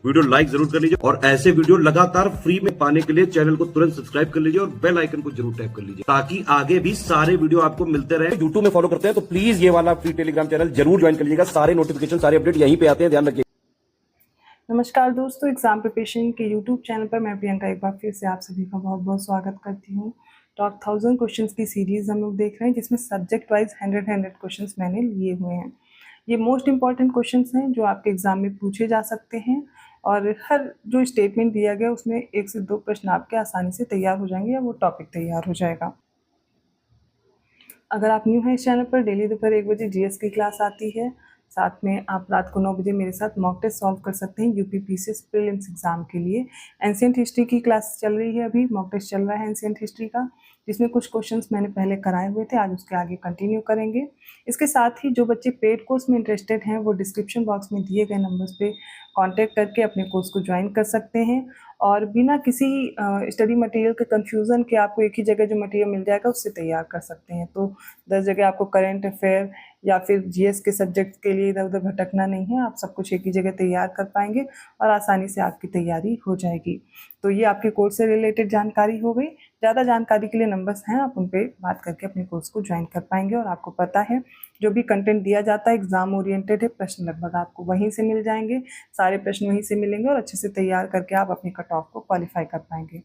Video like जरूर कर लीजिए और ऐसे वीडियो लगातार फ्री में पाने के लिए चैनल को तुरंत सब्सक्राइब कर लीजिए और बेल आइकन को जरूर टैप कर लीजिए ताकि आगे भी सारे वीडियो आपको मिलते रहे। यूट्यूब में फॉलो करते हैं तो प्लीज ये वाला फ्री टेलीग्राम चैनल जरूर ज्वाइन कर लीजिएगा। सारे नोटिफिकेशन सारे अपडेट यहीं पे आते हैं, ध्यान रखिए। नमस्कार दोस्तों, एग्जाम प्रिपरेशन के यूट्यूब चैनल पर मैं प्रियंका एक बार फिर से आप सभी का बहुत बहुत स्वागत करती हूँ। टॉप 1000 क्वेश्चंस की सीरीज हम लोग देख रहे हैं जिसमें सब्जेक्ट वाइज 100 क्वेश्चंस मैंने लिए हुए हैं। ये मोस्ट इंपॉर्टेंट क्वेश्चंस हैं जो आपके एग्जाम में पूछे जा सकते हैं और हर जो स्टेटमेंट दिया गया उसमें 1 से 2 प्रश्न आपके आसानी से तैयार हो जाएंगे या वो टॉपिक तैयार हो जाएगा। अगर आप न्यू हैं इस चैनल पर, डेली दोपहर 1 बजे जीएस की क्लास आती है। साथ में आप रात को 9 बजे मेरे साथ मॉक टेस्ट सॉल्व कर सकते हैं यूपी पीसीएस प्रीलिम्स एग्जाम के लिए। एंशिएंट हिस्ट्री की क्लास चल रही है, अभी मॉक टेस्ट चल रहा है एंशिएंट हिस्ट्री का, जिसमें कुछ क्वेश्चंस मैंने पहले कराए हुए थे, आज उसके आगे कंटिन्यू करेंगे। इसके साथ ही जो बच्चे पेड कोर्स में इंटरेस्टेड हैं वो डिस्क्रिप्शन बॉक्स में दिए गए नंबर्स पे कांटेक्ट करके अपने कोर्स को ज्वाइन कर सकते हैं और बिना किसी स्टडी मटेरियल के कंफ्यूजन के आपको एक ही जगह जो मटेरियल मिल जाएगा उससे तैयार कर सकते हैं। तो 10 जगह आपको करंट अफेयर या फिर जीएस के सब्जेक्ट के लिए इधर उधर भटकना नहीं है, आप सब कुछ एक ही जगह तैयार कर पाएंगे और आसानी से आपकी तैयारी हो जाएगी। तो ये आपके कोर्स से रिलेटेड जानकारी हो गई। ज़्यादा जानकारी के लिए नंबर्स हैं, आप उन पर बात करके अपने कोर्स को ज्वाइन कर पाएंगे। और आपको पता है जो भी कंटेंट दिया जाता है एग्जाम ओरिएंटेड है, प्रश्न लगभग आपको वहीं से मिल जाएंगे, सारे प्रश्न वहीं से मिलेंगे और अच्छे से तैयार करके आप अपने कट ऑफ को क्वालिफाई कर पाएंगे।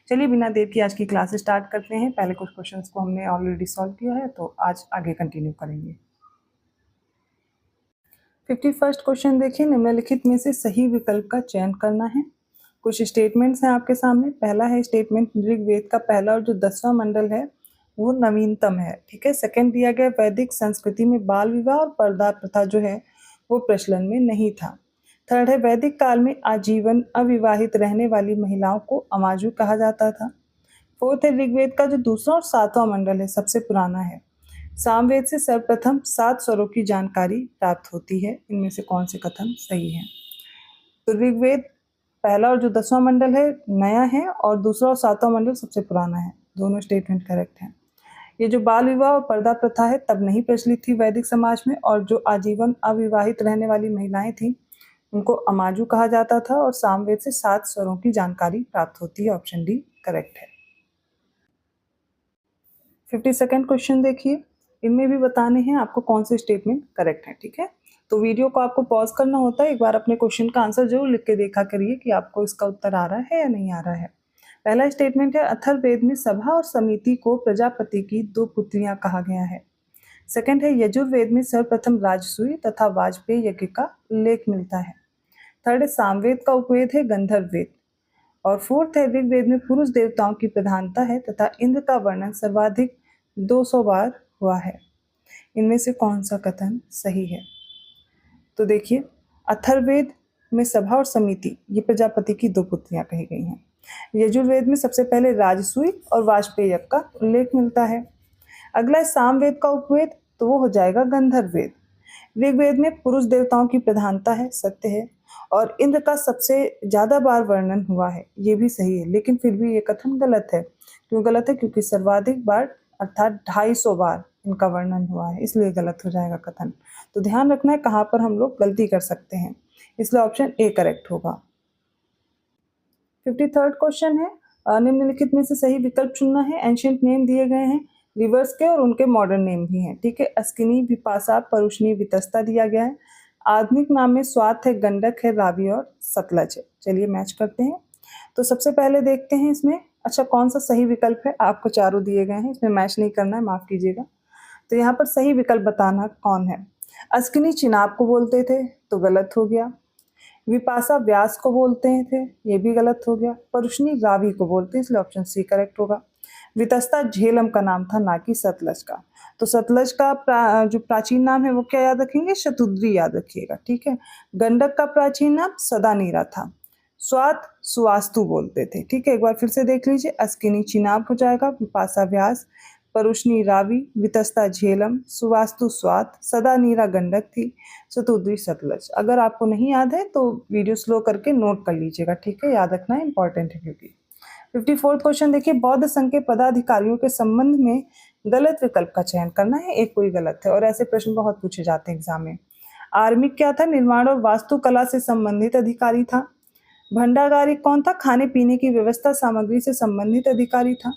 चलिए बिना देर की आज की क्लास स्टार्ट करते हैं। पहले कुछ क्वेश्चंस को हमने ऑलरेडी सॉल्व किया है तो आज आगे कंटिन्यू करेंगे। 51st क्वेश्चन देखिए, निम्नलिखित में से सही विकल्प का चयन करना है। कुछ स्टेटमेंट्स हैं आपके सामने। पहला है स्टेटमेंट ऋग्वेद का पहला और जो 10वां मंडल है वो नवीनतम है, ठीक है। सेकंड दिया गया वैदिक संस्कृति में बाल विवाह और पर्दा प्रथा जो है वो प्रचलन में नहीं था। थर्ड है वैदिक काल में आजीवन अविवाहित रहने वाली महिलाओं को अमाजु कहा जाता था। फोर्थ है ऋग्वेद का जो दूसरा और 7वां मंडल है सबसे पुराना है। सामवेद से सर्वप्रथम 7 स्वरों की जानकारी प्राप्त होती है। इनमें से कौन से कथन सही है? तो ऋग्वेद पहला और जो 10वां मंडल है नया है और दूसरा और 7वां मंडल सबसे पुराना है। दोनों स्टेटमेंट करेक्ट हैं। ये जो बाल विवाह और पर्दा प्रथा है तब नहीं प्रचलित थी वैदिक समाज में, और जो आजीवन अविवाहित रहने वाली महिलाएं थीं उनको अमाजु कहा जाता था, और सामवेद से 7 स्वरों की जानकारी प्राप्त होती है। ऑप्शन डी करेक्ट है। 52nd क्वेश्चन देखिए, इनमें भी बताने हैं आपको कौन से स्टेटमेंट करेक्ट है, ठीक है। तो वीडियो को आपको पॉज करना होता है, एक बार अपने क्वेश्चन का आंसर जरूर लिख के देखा करिए कि आपको इसका उत्तर आ रहा है या नहीं आ रहा है। पहला स्टेटमेंट है अथर्ववेद में सभा और समिति को प्रजापति की 2 पुत्रियां कहा गया है। सेकंड है यजुर्वेद में सर्वप्रथम राजसूय तथा वाजपेयी यज्ञ का उल्लेख मिलता है। थर्ड है सामवेद का उपवेद है गंधर्व वेद। और फोर्थ है ऋग्वेद में पुरुष देवताओं की प्रधानता है तथा इंद्र का वर्णन सर्वाधिक 200 बार हुआ है। इनमें से कौन सा कथन सही है? तो देखिए, अथर्ववेद में सभा और समिति ये प्रजापति की 2 पुत्रियां कही गई हैं। यजुर्वेद में सबसे पहले राजसूय और वाजपेयी यज्ञ का उल्लेख मिलता है। अगला सामवेद का उपवेद, तो वो हो जाएगा गंधर्व वेद। ऋग्वेद में पुरुष देवताओं की प्रधानता है, सत्य है, और इंद्र का सबसे ज्यादा बार वर्णन हुआ है, ये भी सही है। लेकिन फिर भी ये कथन गलत है। क्यों गलत है? क्योंकि सर्वाधिक बार अर्थात 250 बार इनका वर्णन हुआ है, इसलिए गलत हो जाएगा कथन। तो ध्यान रखना है कहाँ पर हम लोग गलती कर सकते हैं, इसलिए ऑप्शन ए करेक्ट होगा। 53rd क्वेश्चन है, निम्नलिखित में से सही विकल्प चुनना है। एंशिएंट नेम दिए गए हैं रिवर्स के और उनके मॉडर्न नेम भी हैं, ठीक है। अस्किनी, विपाशा, परुष्णी, वितस्ता दिया गया है। आधुनिक नाम में स्वात है, गंडक है, रावी और सतलज है। चलिए मैच करते हैं। तो सबसे पहले देखते हैं इसमें अच्छा कौन सा सही विकल्प है। आपको चारों दिए गए हैं, इसमें मैच नहीं करना है, माफ कीजिएगा। तो यहाँ पर सही विकल्प बताना कौन है। अस्किनी चिनाब को बोलते थे तो गलत हो गया। विपाशा व्यास को बोलते थे, ये भी गलत हो गया। परुष्णी रावी को बोलते हैं, इसलिए ऑप्शन सी करेक्ट होगा। वितस्ता झेलम का नाम था, ना कि सतलज का। तो सतलज का जो प्राचीन नाम है वो क्या याद रखेंगे? शतुद्री याद रखिएगा, ठीक है। गंडक का प्राचीन नाम सदानीरा था। स्वात सुवास्तु बोलते थे, ठीक है। एक बार फिर से देख लीजिए, अस्किनी चिनाब हो जाएगा, विपाशा व्यास, परुष्णी रावी, वितस्ता झेलम, सुवास्तु स्वात, सदानीरा गंडक थी, शतुद्री सतलज। अगर आपको नहीं याद है तो वीडियो स्लो करके नोट कर लीजिएगा, ठीक है। याद रखना इंपॉर्टेंट है क्योंकि 54th क्वेश्चन देखिए, बौद्ध संघ के पदाधिकारियों के संबंध में गलत विकल्प का चयन करना है। एक कोई गलत है, और ऐसे प्रश्न बहुत पूछे जाते हैं एग्जाम में। आर्मिक क्या था? निर्माण और वास्तुकला से संबंधित अधिकारी था। भंडागारिक कौन था? खाने पीने की व्यवस्था सामग्री से संबंधित अधिकारी था।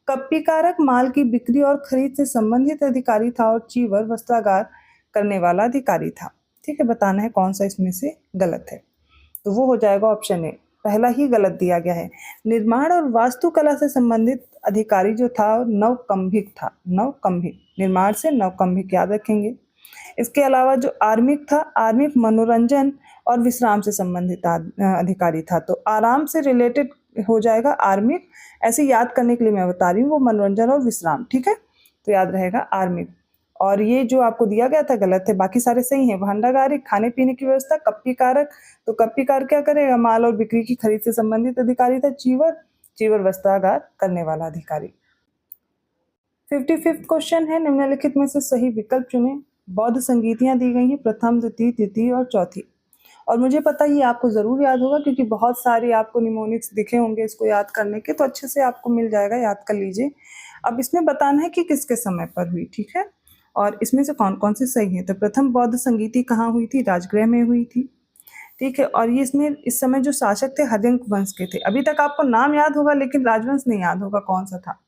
कप्पिकारक माल की बिक्री और खरीद से संबंधित अधिकारी था। और चीवर वस्त्रागार करने वाला अधिकारी था। ठीक है, बताना है कौन सा इसमें से गलत है। तो वो हो जाएगा ऑप्शन ए, पहला ही गलत दिया गया है। निर्माण और वास्तुकला से संबंधित अधिकारी जो था नवकंभिक था। नवकंभिक, निर्माण से नवकंभिक याद रखेंगे। इसके अलावा जो आर्मिक था, आर्मिक मनोरंजन और विश्राम से संबंधित अधिकारी था। तो आराम से रिलेटेड हो जाएगा आर्मिक। ऐसे याद करने के लिए मैं बता रही हूँ, वो मनोरंजन और विश्राम। ठीक है, तो याद रहेगा आर्मिक। और ये जो आपको दिया गया था गलत है, बाकी सारे सही हैं। भांडागारिक, खाने पीने की व्यवस्था। कप्पिकारक, तो कप्पिकार क्या करेगा? माल और बिक्री की खरीद से संबंधित अधिकारी था। चीवर, चीवर वस्त्रागार करने वाला अधिकारी। 55वां क्वेश्चन है, निम्नलिखित में से सही विकल्प चुनें। बौद्ध संगीतियां दी गई हैं, प्रथम, द्वितीय, तृतीय और चौथी। और मुझे पता ही आपको ज़रूर याद होगा, क्योंकि बहुत सारे आपको निमोनिक्स दिखे होंगे इसको याद करने के, तो अच्छे से आपको मिल जाएगा, याद कर लीजिए। अब इसमें बताना है कि किसके समय पर हुई। ठीक है, और इसमें से कौन कौन से सही है। तो प्रथम बौद्ध संगीति कहाँ हुई थी? राजगृह में हुई थी। ठीक है, और ये इसमें इस समय जो शासक थे हर्यंक वंश के थे। अभी तक आपको नाम याद होगा, लेकिन राजवंश नहीं याद होगा कौन सा था।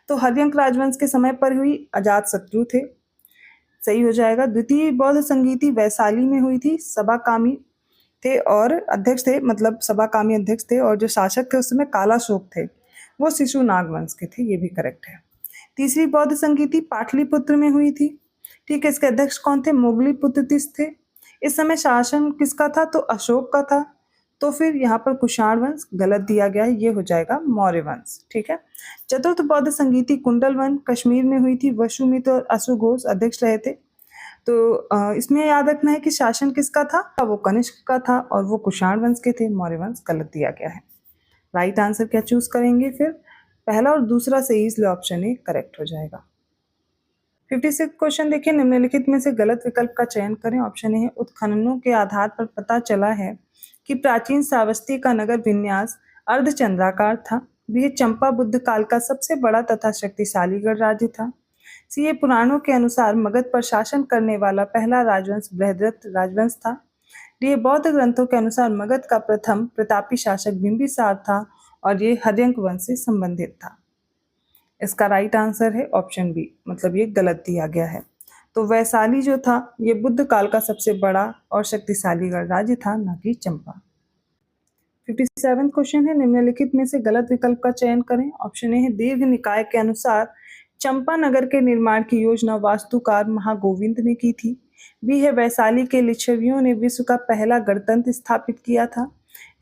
तो हर्यंक राजवंश के समय पर हुई। अजातशत्रु थे, सही हो जाएगा। द्वितीय बौद्ध संगीति वैशाली में हुई थी। सभाकामी थे और अध्यक्ष थे, मतलब सभाकामी अध्यक्ष थे। और जो शासक थे उस समय कालाशोक थे, वो शिशुनाग वंश के थे। ये भी करेक्ट है। तीसरी बौद्ध संगीति पाटलिपुत्र में हुई थी। ठीक है, इसके अध्यक्ष कौन थे? मोगलीपुत्र तीस थे। इस समय शासन किसका था? तो अशोक का था। तो फिर यहाँ पर कुषाण वंश गलत दिया गया है, ये हो जाएगा मौर्य वंश। ठीक है। चतुर्थ बौद्ध संगीति कुंडल वन कश्मीर में हुई थी। वसुमित और असुघोष अध्यक्ष रहे थे। तो इसमें याद रखना है कि शासन किसका था? वो कनिष्क का था और वो कुषाण वंश के थे। मौर्य वंश गलत दिया गया है। राइट आंसर क्या चूज करेंगे फिर? पहला और दूसरा सही, इसलिए ऑप्शन ए करेक्ट हो जाएगा। 56 क्वेश्चन देखिए, निम्नलिखित में से गलत विकल्प का चयन करें। ऑप्शन ए है, उत्खननों के आधार पर पता चला है कि प्राचीन श्रावस्ती का नगर विन्यास अर्धचंद्राकार था। यह चंपा बुद्ध काल का सबसे बड़ा तथा शक्तिशाली गढ़ राज्य था। सी, ये पुराणों के अनुसार मगध पर शासन करने वाला पहला राजवंश बृहद्रथ राजवंश था। डी, बौद्ध ग्रंथों के अनुसार मगध का प्रथम प्रतापी शासक बिंबिसार था और ये हर्यंक वंश से संबंधित था। इसका राइट आंसर है ऑप्शन बी, मतलब ये गलत दिया गया है। तो वैशाली जो था ये बुद्ध काल का सबसे बड़ा और शक्तिशाली गढ़ राज्य था, न कि चंपा। 57 क्वेश्चन है, निम्नलिखित में से गलत विकल्प का चयन करें। ऑप्शन ए है, दीर्घ निकाय के अनुसार चंपा नगर के निर्माण की योजना वास्तुकार महागोविंद ने की थी। बी है, वैशाली के लिच्छवियों ने विश्व का पहला गणतंत्र स्थापित किया था।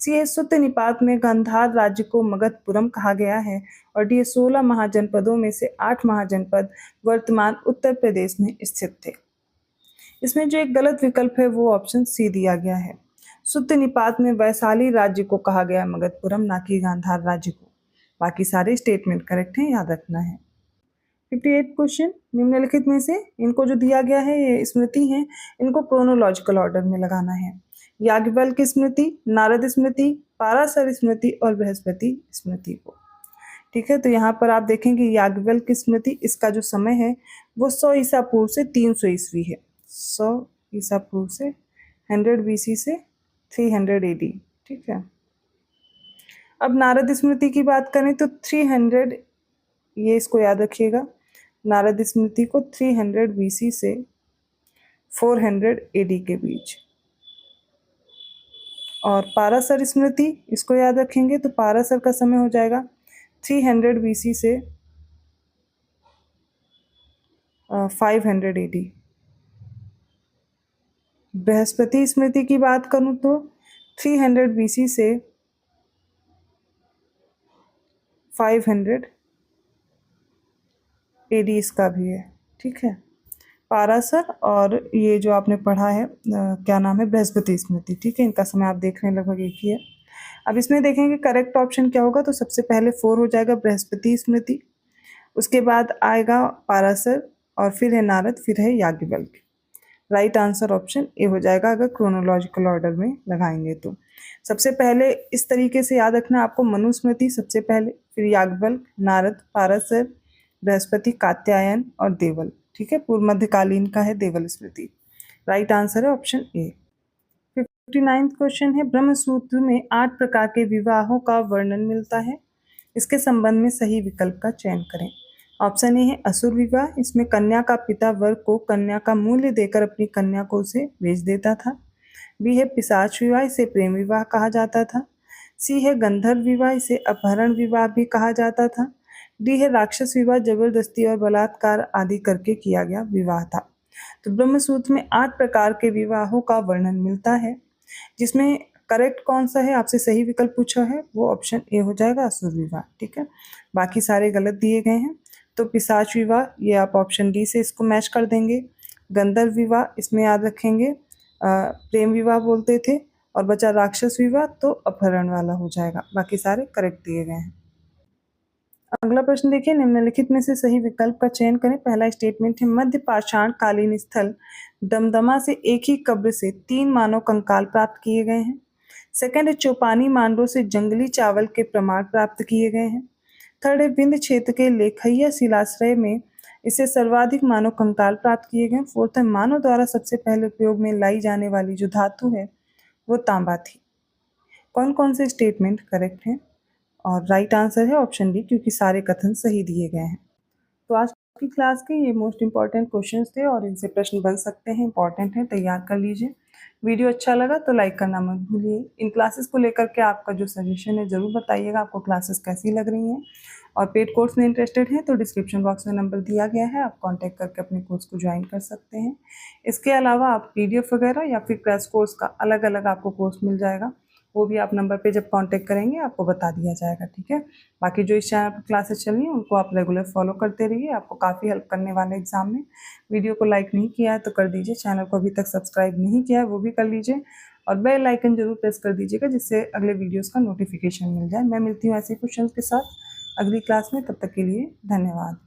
सी है, सुत्त निपात में गांधार राज्य को मगधपुरम कहा गया है। और डी, 16 महाजनपदों में से 8 महाजनपद वर्तमान उत्तर प्रदेश में स्थित थे। इसमें जो एक गलत विकल्प है वो ऑप्शन सी दिया गया है। सुत्त निपात में वैशाली राज्य को कहा गया मगधपुरम, ना कि गांधार राज्य को। बाकी सारे स्टेटमेंट करेक्ट हैं, याद रखना है। 58 क्वेश्चन, निम्नलिखित में से इनको जो दिया गया है ये स्मृति है, इनको क्रोनोलॉजिकल ऑर्डर में लगाना है। याज्ञवल्क्य स्मृति, नारद स्मृति, पाराशर स्मृति और बृहस्पति स्मृति को। ठीक है, तो यहाँ पर आप देखेंगे याज्ञवल्क्य स्मृति, इसका जो समय है वो 100 ईसा पूर्व से 300 ईस्वी है। 100 ईसा पूर्व से 100 BC से 300 AD। ठीक है। अब नारद स्मृति की बात करें तो 300, ये इसको याद रखिएगा, नारद स्मृति को 300 BC से 400 AD के बीच। और पाराशर स्मृति, इसको याद रखेंगे तो पाराशर का समय हो जाएगा 300 BC से 500 AD। बृहस्पति स्मृति की बात करूं तो 300 BC से 500 AD इसका भी है। ठीक है, पाराशर और ये जो आपने पढ़ा है क्या नाम है, बृहस्पति स्मृति। ठीक है, इनका समय आप देख रहे हैं लगभग एक ही है। अब इसमें देखेंगे करेक्ट ऑप्शन क्या होगा, तो सबसे पहले 4 हो जाएगा बृहस्पति स्मृति, उसके बाद आएगा पाराशर और फिर है नारद, फिर है Yajnavalkya. Right answer option A हो जाएगा अगर क्रोनोलॉजिकल ऑर्डर में लगाएंगे तो। सबसे पहले इस तरीके से याद रखना आपको, मनुस्मृति सबसे पहले, फिर याज्ञवल्क्य, नारद, पाराशर, बृहस्पति, कात्यायन और देवल। ठीक है, पूर्व मध्यकालीन का है देवल स्मृति। राइट आंसर है ऑप्शन ए। 59th क्वेश्चन है, ब्रह्म सूत्र में 8 प्रकार के विवाहों का वर्णन मिलता है, इसके संबंध में सही विकल्प का चयन करें। ऑप्शन ए है असुर विवाह, इसमें कन्या का पिता वर को कन्या का मूल्य देकर अपनी कन्या को उसे बेच देता था। बी है पिशाच विवाह, इसे प्रेम विवाह कहा जाता था। सी है गंधर्व विवाह, इसे अपहरण विवाह भी कहा जाता था। डी है राक्षस विवाह, जबरदस्ती और बलात्कार आदि करके किया गया विवाह था। तो ब्रह्मसूत्र में 8 प्रकार के विवाहों का वर्णन मिलता है, जिसमें करेक्ट कौन सा है, आपसे सही विकल्प पूछा है, वो ऑप्शन ए हो जाएगा असुर विवाह। ठीक है, बाकी सारे गलत दिए गए हैं। तो पिशाच विवाह, ये आप ऑप्शन डी से इसको मैच कर देंगे। गंधर्व विवाह, इसमें याद रखेंगे प्रेम विवाह बोलते थे, और बचा राक्षस विवाह, तो अपहरण वाला हो जाएगा। बाकी सारे करेक्ट दिए गए हैं। अगला प्रश्न देखिए, निम्नलिखित में से सही विकल्प का चयन करें। पहला स्टेटमेंट है, मध्य पाषाण कालीन स्थल दमदमा से एक ही कब्र से 3 मानव कंकाल प्राप्त किए गए हैं। सेकंड है, चौपानी मांडरों से जंगली चावल के प्रमाण प्राप्त किए गए हैं। थर्ड है, विंध्य क्षेत्र के लेखैया शिलाश्रय में इससे सर्वाधिक मानव कंकाल प्राप्त किए गए। फोर्थ है, मानव द्वारा सबसे पहले उपयोग में लाई जाने वाली जो धातु है वो तांबा थी। कौन कौन से स्टेटमेंट करेक्ट हैं? और राइट आंसर है ऑप्शन डी, क्योंकि सारे कथन सही दिए गए हैं। तो आज की क्लास के ये मोस्ट इंपॉर्टेंट क्वेश्चंस थे और इनसे प्रश्न बन सकते हैं, इंपॉर्टेंट है, तैयार कर लीजिए। वीडियो अच्छा लगा तो लाइक करना मत भूलिए। इन क्लासेस को लेकर के आपका जो सजेशन है ज़रूर बताइएगा, आपको क्लासेस कैसी लग रही हैं। और पेड कोर्स में इंटरेस्टेड हैं तो डिस्क्रिप्शन बॉक्स में नंबर दिया गया है, आप कांटेक्ट करके अपने कोर्स को ज्वाइन कर सकते हैं। इसके अलावा आप PDF वगैरह या फिर क्रैश कोर्स का अलग अलग आपको कोर्स मिल जाएगा, वो भी आप नंबर पे जब कांटेक्ट करेंगे आपको बता दिया जाएगा। ठीक है, बाकी जो इस चैनल पर क्लासेस चल रही हैं उनको आप रेगुलर फॉलो करते रहिए, आपको काफ़ी हेल्प करने वाले एग्जाम में। वीडियो को लाइक नहीं किया है तो कर दीजिए, चैनल को अभी तक सब्सक्राइब नहीं किया है वो भी कर लीजिए, और बेल आइकन जरूर प्रेस कर दीजिएगा जिससे अगले वीडियोज़ का नोटिफिकेशन मिल जाए। मैं मिलती हूँ ऐसे क्वेश्चन के साथ अगली क्लास में, तब तक के लिए धन्यवाद।